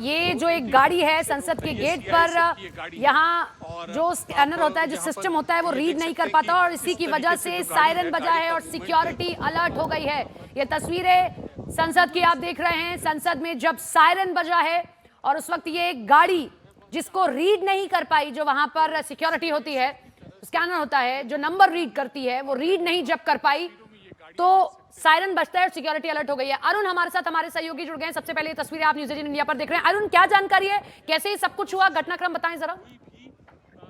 ये जो एक गाड़ी है संसद के गेट पर, यहाँ जो स्कैनर होता है, जो सिस्टम होता है, वो रीड नहीं कर पाता और इसी की वजह से सायरन बजा है और सिक्योरिटी अलर्ट हो गई है। ये तस्वीरें संसद की आप देख रहे हैं। संसद में जब सायरन बजा है और उस वक्त ये एक गाड़ी जिसको रीड नहीं कर पाई, जो वहां पर सिक्योरिटी होती है, स्कैनर होता है जो नंबर रीड करती है, वो रीड नहीं जब कर पाई तो सायरन बजता है और सिक्योरिटी अलर्ट हो गई है। अरुण हमारे साथ, हमारे सहयोगी जुड़ गए हैं। सबसे पहले ये तस्वीरें आप न्यूज़ 18 इंडिया पर देख रहे हैं। अरुण, क्या जानकारी है, कैसे ये सब कुछ हुआ, घटनाक्रम बताएं जरा।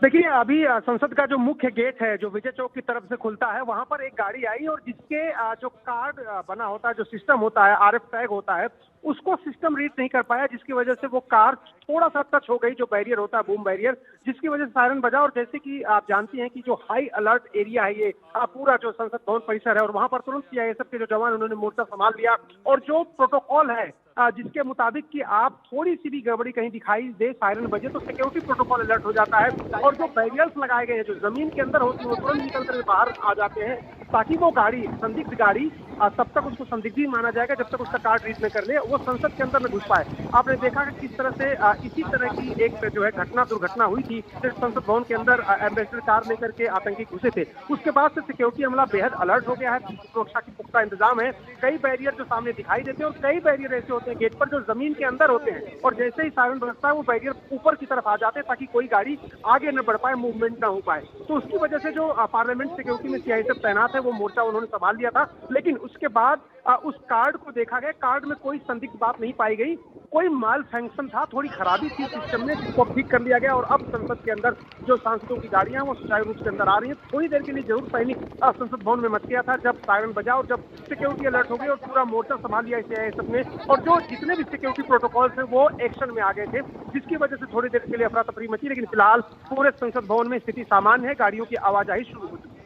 देखिए, अभी संसद का जो मुख्य गेट है, जो विजय चौक की तरफ से खुलता है, वहां पर एक गाड़ी आई और जिसके जो कार्ड बना होता है, जो सिस्टम होता है, आरएफ टैग होता है, उसको सिस्टम रीड नहीं कर पाया, जिसकी वजह से वो कार थोड़ा सा टच हो गई, जो बैरियर होता है, बूम बैरियर, जिसकी वजह से सायरन बजा। और जैसे कि आप जानती हैं कि जो हाई अलर्ट एरिया है, ये पूरा जो संसद भवन परिसर है, और वहां पर तुरंत सीआईएसएफ के जो जवान, उन्होंने मोर्चा संभाल लिया। और जो प्रोटोकॉल है जिसके मुताबिक कि आप थोड़ी सी भी गड़बड़ी कहीं दिखाई दे, सायरन बजे, तो सिक्योरिटी प्रोटोकॉल अलर्ट हो जाता है और जो बैरियर्स लगाए गए हैं, जो जमीन के अंदर होती है, वो तुरंत निकल कर बाहर आ जाते हैं, ताकि वो गाड़ी, संदिग्ध गाड़ी, तब तक उसको संदिग्ध ही माना जाएगा जब तक उसका कार्ड रीड न कर ले, वो संसद के अंदर न घुस पाए। आपने देखा कि किस तरह से इसी तरह की एक जो है दुर्घटना हुई थी, जब संसद भवन के अंदर एम्बेसडर कार लेकर के आतंकी घुसे थे। उसके बाद से सिक्योरिटी अमला बेहद अलर्ट हो गया है, सुरक्षा की पुख्ता इंतजाम है। कई बैरियर जो सामने दिखाई देते हैं और कई बैरियर ऐसे होते हैं गेट पर जो जमीन के अंदर होते हैं, और जैसे ही सायरन बजता है वो बैरियर ऊपर की तरफ आ जाते हैं ताकि कोई गाड़ी आगे न बढ़ पाए, मूवमेंट ना हो पाए। तो उसकी वजह से जो पार्लियामेंट सिक्योरिटी में सीआईएसएफ तैनात है, वो मोर्चा उन्होंने संभाल लिया था। लेकिन उसके बाद उस कार्ड को देखा गया, कार्ड में कोई संदिग्ध बात नहीं पाई गई, कोई माल फंक्शन था, थोड़ी खराबी थी सिस्टम में, जिसको ठीक कर लिया गया। और अब संसद के अंदर जो सांसदों की गाड़ियां वो सुचारू रूप से अंदर आ रही हैं। थोड़ी देर के लिए जरूर सैनिक संसद भवन में मच गया था जब सायरन बजा और जब सिक्योरिटी अलर्ट हो गई और पूरा मोर्चा संभाल लिया सीआईएसएफ ने, और जो जितने भी सिक्योरिटी प्रोटोकॉल्स हैं वो एक्शन में आ गए थे, जिसकी वजह से थोड़ी देर के लिए अफरा तफरी मची। लेकिन फिलहाल पूरे संसद भवन में स्थिति सामान्य है, गाड़ियों की आवाजाही शुरू हो चुकी है।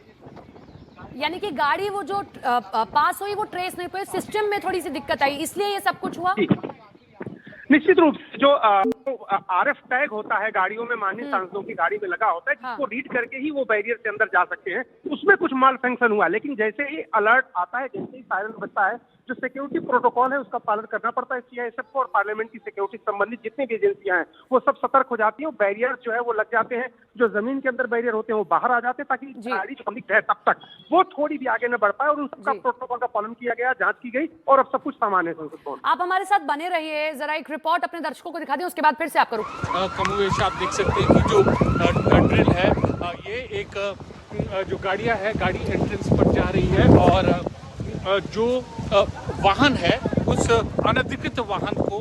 यानी कि गाड़ी वो जो पास हुई वो ट्रेस नहीं हुई, सिस्टम में थोड़ी सी दिक्कत आई, इसलिए ये सब कुछ हुआ। निश्चित रूप से जो आरएफ टैग होता है गाड़ियों में, माननीय सांसदों की गाड़ी में लगा होता है, जिसको रीड करके ही वो बैरियर से अंदर जा सकते हैं, उसमें कुछ माल फंक्शन हुआ। लेकिन जैसे ही अलर्ट आता है, जैसे ही सायरन बजता है, जो सिक्योरिटी प्रोटोकॉल है उसका पालन करना पड़ता है सीआईएसएफ को, और पार्लियामेंट की सिक्योरिटी संबंधित जितनी भी एजेंसियां हैं वो सब सतर्क हो जाती हैं। बैरियर जो है वो लग जाते हैं, जो जमीन के अंदर बैरियर होते हैं वो बाहर आ जाते हैं, ताकि गाड़ी जो संदिग्ध है तब तक वो थोड़ी भी आगे न बढ़ पाए। और उन सबका प्रोटोकॉल का पालन किया गया, जांच की गई, और अब सब कुछ सामान्य है संसद भवन। आप हमारे साथ बने रहिए, जरा एक रिपोर्ट अपने दर्शकों को दिखा दें, उसके बाद फिर से आप करो। कमोवेश आप देख सकते हैं कि जो ड्रिल है, ये एक जो गाड़ियां है, गाड़ी एंट्रेंस पर जा रही है और जो वाहन है उस अनधिकृत वाहन को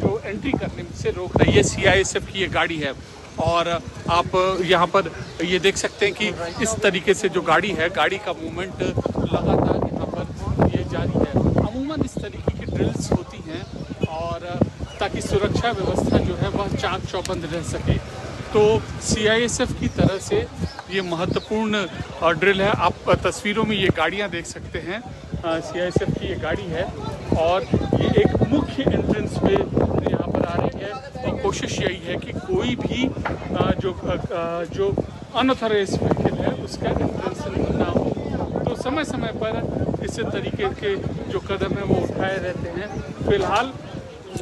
जो एंट्री करने से रोक रही है, सीआईएसएफ की ये गाड़ी है। और आप यहाँ पर ये देख सकते हैं कि इस तरीके से जो गाड़ी है, गाड़ी का मूवमेंट लगातार यहाँ पर ये जारी है। अमूमन इस तरीके की ड्रिल्स होती हैं और ताकि सुरक्षा व्यवस्था जो है वह चाक चौबंद रह सके। तो सीआईएसएफ की तरह से ये महत्वपूर्ण ड्रिल है। आप तस्वीरों में ये गाड़ियां देख सकते हैं, सीआईएसएफ की ये गाड़ी है और ये एक मुख्य एंट्रेंस पे यहाँ पर आ रही है। और कोशिश यही है कि कोई भी जो अनऑथराइज्ड व्हीकल है उसका एंट्रेंस ना हो। तो समय समय पर इस तरीके के जो कदम है वो उठाए रहते हैं। फिलहाल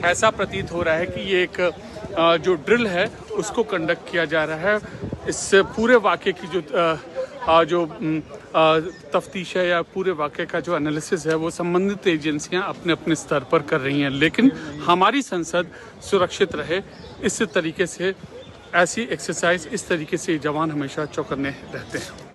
ऐसा प्रतीत हो रहा है कि ये एक जो ड्रिल है उसको कंडक्ट किया जा रहा है। इस पूरे वाक़े की जो तफ्तीश है या पूरे वाक़े का जो एनालिसिस है वो संबंधित एजेंसियां अपने अपने स्तर पर कर रही हैं, लेकिन हमारी संसद सुरक्षित रहे इस तरीके से, ऐसी एक्सरसाइज, इस तरीके से जवान हमेशा चौकन्ने रहते हैं।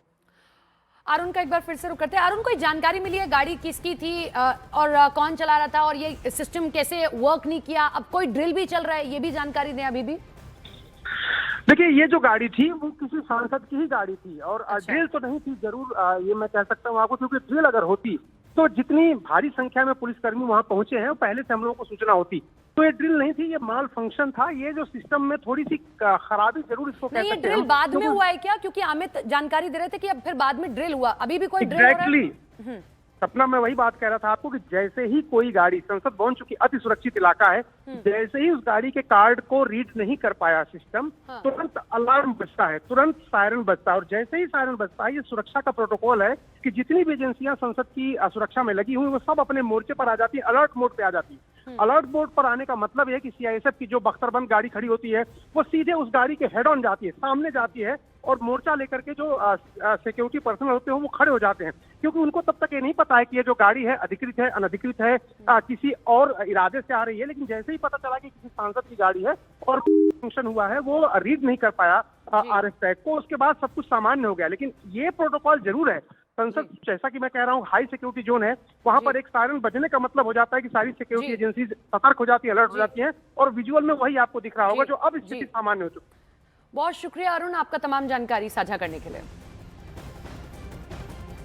अरुण का एक बार फिर से रुक करते हैं। अरुण, कोई जानकारी मिली है गाड़ी किसकी थी और कौन चला रहा था, और ये सिस्टम कैसे वर्क नहीं किया? अब कोई ड्रिल भी चल रहा है, ये भी जानकारी दें अभी भी। देखिए, ये जो गाड़ी थी वो किसी सांसद की ही गाड़ी थी, और ड्रिल तो नहीं थी जरूर, ये मैं कह सकता हूँ आपको, क्योंकि ड्रिल अगर होती तो जितनी भारी संख्या में पुलिसकर्मी वहां पहुंचे हैं पहले से हम लोगों को सूचना होती। तो ये ड्रिल नहीं थी, ये माल फंक्शन था। ये जो सिस्टम में थोड़ी सी खराबी जरूर इसको कह सकते हैं। ये ड्रिल बाद में हुआ है क्या? क्योंकि अमित जानकारी दे रहे थे कि अब फिर बाद में ड्रिल हुआ, अभी भी कोई ड्रिल हो रहा है? सपना, मैं वही बात कह रहा था आपको कि जैसे ही कोई गाड़ी, संसद भवन चूंकि अति सुरक्षित इलाका है, जैसे ही उस गाड़ी के कार्ड को रीड नहीं कर पाया सिस्टम, तुरंत अलार्म बजता है, तुरंत सायरन बजता है। और जैसे ही सायरन बजता है, ये सुरक्षा का प्रोटोकॉल है कि जितनी भी एजेंसियां संसद की सुरक्षा में लगी हुई, वो सब अपने मोर्चे पर आ जाती है, अलर्ट मोड पे आ जाती है। अलर्ट मोड पर आने का मतलब है कि सीआईएसएफ की जो बख्तरबंद गाड़ी खड़ी होती है, वो सीधे उस गाड़ी के हेड ऑन जाती है, सामने जाती है, और मोर्चा लेकर के जो सिक्योरिटी पर्सनल होते हैं वो खड़े हो जाते हैं, क्योंकि उनको तब तक ये नहीं पता है कि ये जो गाड़ी है अधिकृत है, अनधिकृत है, किसी और इरादे से आ रही है। लेकिन जैसे ही पता चला कि किसी सांसद की गाड़ी है और फंक्शन हुआ है, वो रीड नहीं कर पाया आरएफ टैग को, उसके बाद सब कुछ सामान्य हो गया। लेकिन ये प्रोटोकॉल जरूर है। संसद, जैसा कि मैं कह रहा हूँ, हाई सिक्योरिटी जोन है, वहां पर एक सायरन बजने का मतलब हो जाता है कि सारी सिक्योरिटी एजेंसी सतर्क हो जाती है, अलर्ट हो जाती है, और विजुअल में वही आपको दिख रहा होगा, जो अब स्थिति सामान्य हो चुकी है। बहुत शुक्रिया अरुण, आपका तमाम जानकारी साझा करने के लिए।